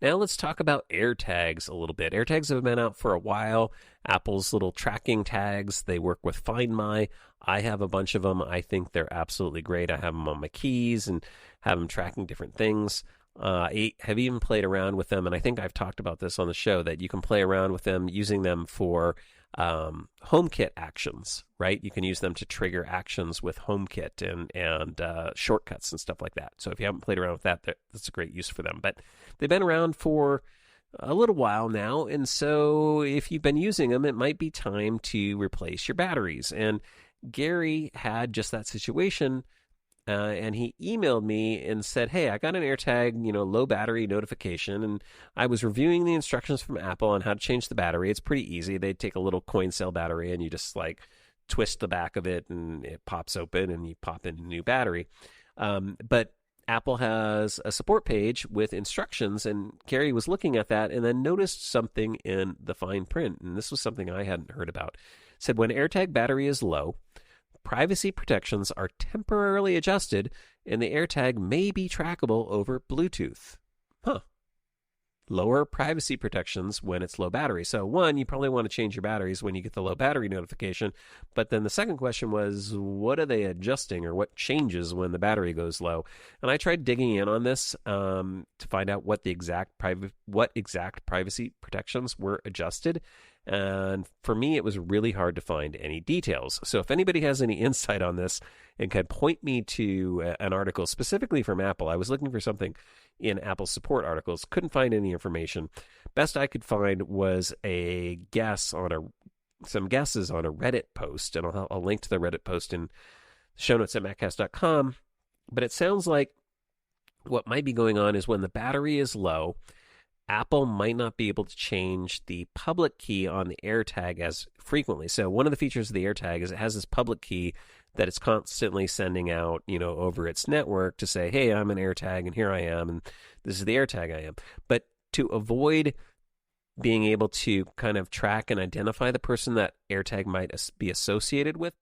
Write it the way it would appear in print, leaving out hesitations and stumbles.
Now let's talk about AirTags a little bit. AirTags have been out for a while. Apple's little tracking tags, they work with Find My. I have a bunch of them. I think they're absolutely great. I have them on my keys and have them tracking different things. I have even played around with them, and I think I've talked about this on the show that you can play around with them using them for HomeKit actions, right? You can use them to trigger actions with HomeKit and shortcuts and stuff like that. So if you haven't played around with that, that's a great use for them. But they've been around for a little while now, and so if you've been using them, it might be time to replace your batteries. And Gary had just that situation, and he emailed me and said, "Hey, I got an AirTag, low battery notification, and I was reviewing the instructions from Apple on how to change the battery. It's pretty easy. They take a little coin cell battery, and you just like twist the back of it, and it pops open, and you pop in a new battery. But Apple has a support page with instructions, and Gary was looking at that and then noticed something in the fine print, and this was something I hadn't heard about. It said when AirTag battery is low, privacy protections are temporarily adjusted, and the AirTag may be trackable over Bluetooth. Huh. Lower privacy protections when it's low battery. So one, you probably want to change your batteries when you get the low battery notification. But then the second question was, what are they adjusting, or what changes when the battery goes low? And I tried digging in on this to find out what exact privacy protections were adjusted. And for me, it was really hard to find any details. So if anybody has any insight on this and can point me to an article specifically from Apple, I was looking for something in Apple support articles, couldn't find any information. Best I could find was some guesses on a Reddit post, and I'll link to the Reddit post in the show notes at MacCast.com. But it sounds like what might be going on is when the battery is low, Apple might not be able to change the public key on the AirTag as frequently. So one of the features of the AirTag is it has this public key that it's constantly sending out, over its network to say, hey, I'm an AirTag, and here I am, and this is the AirTag I am. But to avoid being able to kind of track and identify the person that AirTag might be associated with,